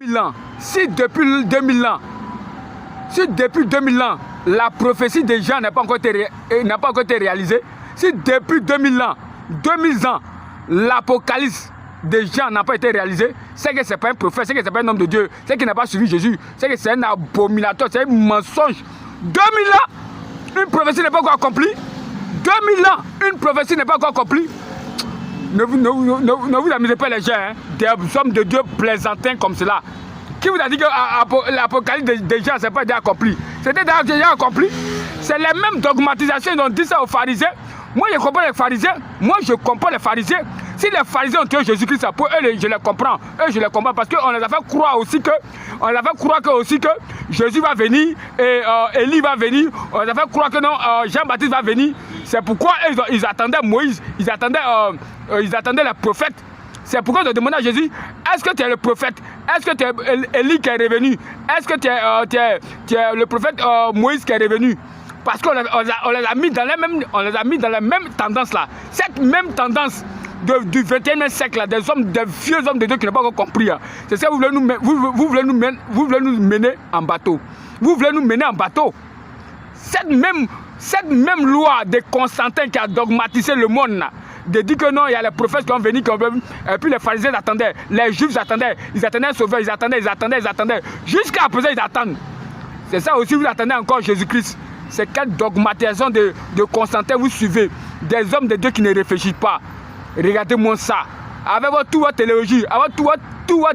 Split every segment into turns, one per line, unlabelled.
2000 ans, si depuis 2000 ans, la prophétie des gens n'a pas encore été réalisée, si depuis 2000 ans, l'apocalypse des gens n'a pas été réalisé, c'est que ce n'est pas un prophète, c'est que ce n'est pas un homme de Dieu, c'est qu'il n'a pas suivi Jésus, c'est que c'est un abominateur, c'est un mensonge. 2000 ans, une prophétie n'est pas encore accomplie. 2000 ans, une prophétie n'est pas encore accomplie. Ne vous amusez pas les gens, hein, des hommes de Dieu plaisantins comme cela. Qui vous a dit que l'apocalypse des gens, ce n'est pas déjà accompli? C'était déjà accompli. C'est les mêmes dogmatisations, ils ont dit ça aux pharisiens. Moi, je comprends les pharisiens. Si les pharisiens ont tué Jésus-Christ, pour eux, je les comprends. Parce qu'on les a fait croire aussi que, Jésus va venir et Élie va venir. On les a fait croire que non, Jean-Baptiste va venir. C'est pourquoi ils attendaient Moïse, ils attendaient les prophètes. C'est pourquoi ils ont demandé à Jésus, est-ce que tu es le prophète? Est-ce que tu es Élie qui est revenu? Est-ce que tu es le prophète Moïse qui est revenu? Parce qu'on les a mis dans la même tendance là. Cette même tendance du 21e siècle là, des vieux hommes de Dieu qui n'ont pas encore compris. Hein. C'est ça, vous voulez nous mener en bateau. Vous voulez nous mener en bateau. Cette même loi de Constantin qui a dogmatisé le monde là, de dire que non, il y a les prophètes qui ont venu, et puis les pharisiens attendaient, les juifs attendaient, ils attendaient un sauveur, ils attendaient. Jusqu'à présent, ils attendent. C'est ça aussi, vous attendez encore Jésus-Christ. C'est quelle dogmatisation de Constantin vous suivez? Des hommes de Dieu qui ne réfléchissent pas. Regardez-moi ça. Avec toute votre théologie, avec tout votre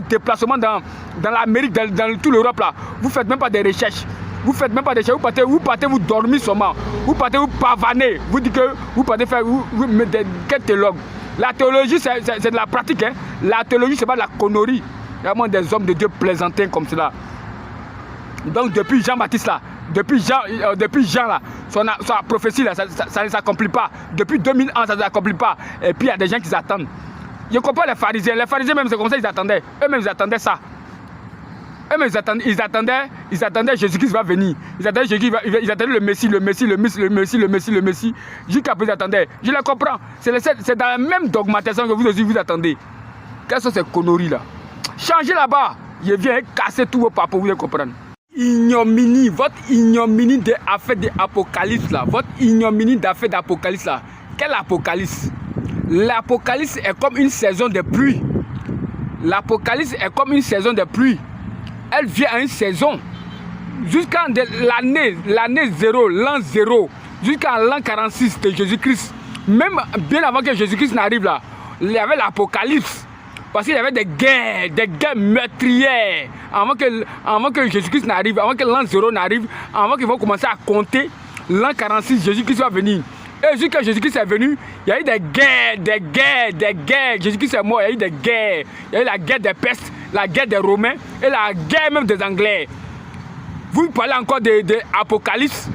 déplacement dans l'Amérique, dans toute l'Europe là, vous ne faites même pas des recherches. Vous partez, vous dormez seulement. Vous partez, vous pavanez. Vous dites que vous partez faire quel théologue. La théologie, c'est de la pratique. Hein. La théologie, c'est pas de la connerie. Il y a vraiment des hommes de Dieu plaisantins comme cela. Donc, depuis Jean-Baptiste là, depuis Jean là, sa prophétie là, ça ne s'accomplit pas. Depuis 2000 ans, ça ne s'accomplit pas. Et puis, il y a des gens qui attendent. Je comprends les pharisiens. Les pharisiens, même, c'est comme ça, ils attendaient. Eux-mêmes, ils attendaient ça. Ils attendaient Jésus-Christ va venir. Ils attendaient le Messie. Jusqu'à présent, ils attendaient. Je les comprends. C'est dans la même dogmatisation que vous aussi vous attendez. Quelles sont ces conneries là? Changez là-bas. Je viens casser tous vos papos, vous allez comprendre. Ignominie, votre ignominie d'affaires d'Apocalypse là. Votre ignominie d'affaires d'Apocalypse là. Quel Apocalypse? L'Apocalypse est comme une saison de pluie. L'Apocalypse est comme une saison de pluie. Elle vient à une saison. Jusqu'à l'année 0, l'an 0, jusqu'à l'an 46 de Jésus-Christ. Même bien avant que Jésus-Christ n'arrive là, il y avait l'Apocalypse. Parce qu'il y avait des guerres meurtrières. Avant que Jésus-Christ n'arrive, avant que l'an 0 n'arrive, avant qu'ils vont commencer à compter, l'an 46, Jésus-Christ va venir. Et jusqu'à Jésus-Christ est venu, il y a eu des guerres. Jésus-Christ est mort, il y a eu des guerres. Il y a eu la guerre des pestes, la guerre des Romains et la guerre même des Anglais. Vous parlez encore de l'Apocalypse.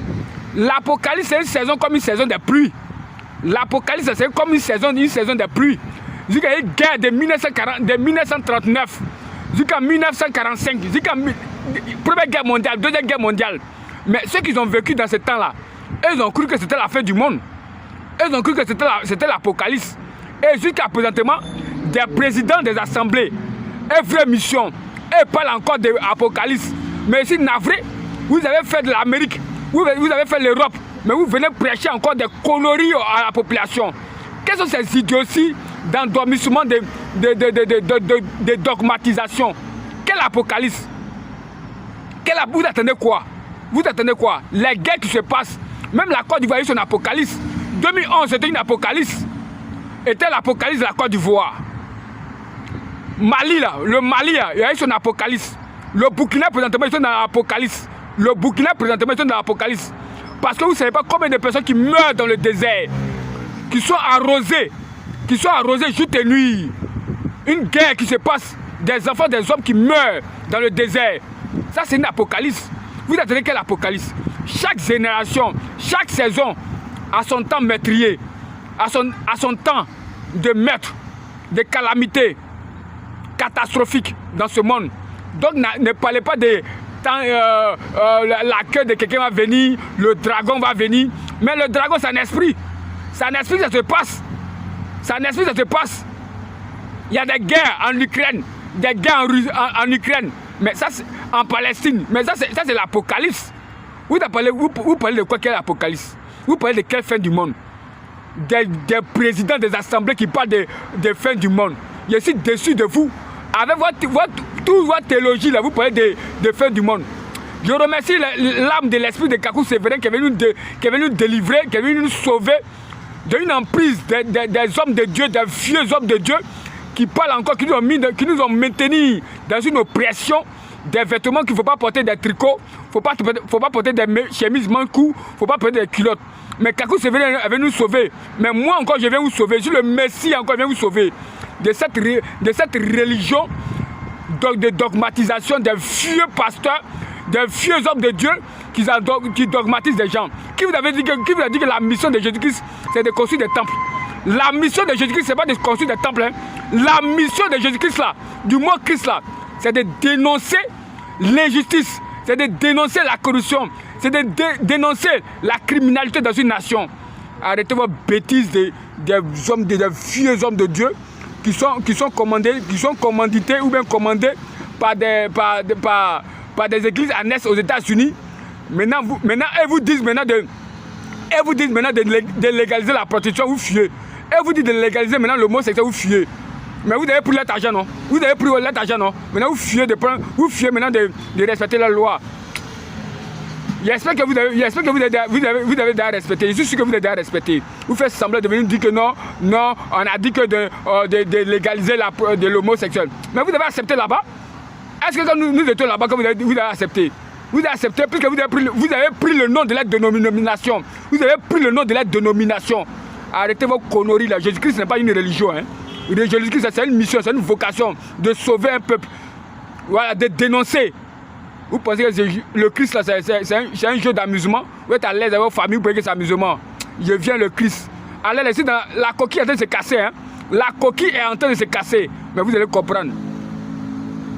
L'Apocalypse, c'est une saison comme une saison de pluie. L'Apocalypse, c'est comme une saison de pluie. Jusqu'à une guerre de 1939, jusqu'à 1945, jusqu'à Première Guerre mondiale, Deuxième Guerre mondiale. Mais ceux qui ont vécu dans ce temps-là, ils ont cru que c'était la fin du monde. Ils ont cru que c'était l'Apocalypse. Et jusqu'à présentement, des présidents des assemblées, et vraies missions, et parlent encore de l'Apocalypse. Mais ici, navré, vous avez fait de l'Amérique, vous avez fait l'Europe, mais vous venez prêcher encore des conneries à la population. Quelles sont ces idioties d'endormissement, de dogmatisation? Quel Apocalypse? Vous attendez quoi? Les guerres qui se passent. Même la Côte d'Ivoire a eu son Apocalypse. 2011, c'était une Apocalypse. Était l'Apocalypse de la Côte d'Ivoire. Le Mali, il a eu son Apocalypse. Le Burkina, présentement, ils sont dans l'Apocalypse. Parce que vous ne savez pas combien de personnes qui meurent dans le désert, qui sont arrosées jour et nuit. Une guerre qui se passe, des enfants, des hommes qui meurent dans le désert. Ça, c'est une Apocalypse. Vous attendez quel Apocalypse? Chaque génération, chaque saison a son temps meurtrier, a son temps de meurtre, de calamité catastrophique dans ce monde. Donc ne parlez pas de la queue de quelqu'un va venir, le dragon va venir. Mais le dragon, c'est un esprit. C'est un esprit, ça se passe. Il y a des guerres en Ukraine, des guerres en Ukraine. Mais ça, c'est en Palestine. Mais ça, c'est l'Apocalypse. Vous parlez de quoi? Quel Apocalypse? Vous parlez de quelle fin du monde? Des présidents des assemblées qui parlent de fin du monde. Je suis déçu de vous. Avec toute votre théologie, là, vous parlez de fin du monde. Je remercie l'âme de l'esprit de Kakou Sévérin qui est venu nous délivrer, qui est venu nous sauver d'une emprise des hommes de Dieu, des vieux hommes de Dieu qui parlent encore, qui nous ont maintenus dans une oppression, des vêtements qu'il ne faut pas porter, des tricots, il ne faut pas porter des chemises manchou, il ne faut pas porter des culottes. Mais Kakou Sévérin est venu nous sauver. Mais moi encore, je viens vous sauver. Je suis le Messie encore, je viens vous sauver de cette religion de dogmatisation des vieux pasteurs, des vieux hommes de Dieu qui dogmatisent les gens. Qui vous a dit que la mission de Jésus-Christ, c'est de construire des temples? La mission de Jésus-Christ, ce n'est pas de construire des temples. Hein. La mission de Jésus-Christ, là, du mot Christ, là, c'est de dénoncer l'injustice, c'est de dénoncer la corruption, c'est de dénoncer la criminalité dans une nation. Arrêtez vos bêtises des vieux hommes de Dieu qui sont commandités ou bien commandés par des églises annexes aux États-Unis. Maintenant, elles vous disent maintenant de légaliser la prostitution, vous fuyez. Elles vous disent de légaliser maintenant l'homosexualité, vous fuyez. Mais vous avez pris leur argent, non? Vous avez pris leur argent, non? Maintenant, vous fuyez maintenant de respecter la loi. J'espère que vous avez déjà respecté. Je suis sûr que vous avez déjà respecté. Vous faites semblant de venir dire que non, on a dit que de légaliser l'homosexuel. Mais vous avez accepté là-bas? Est-ce que quand nous étions là-bas, vous avez accepté? Vous avez accepté puisque vous avez pris le nom de la dénomination. Vous avez pris le nom de la dénomination. Arrêtez vos conneries là. Jésus-Christ n'est pas une religion. Hein. Jésus-Christ, c'est une mission, c'est une vocation de sauver un peuple. Voilà, de dénoncer. Vous pensez que le Christ là, c'est un jeu d'amusement? Vous êtes à l'aise avec votre famille, vous pensez que c'est amusement? Je viens le Christ. Allez, laissez dans la coquille est en train de se casser. Hein. La coquille est en train de se casser. Mais vous allez comprendre.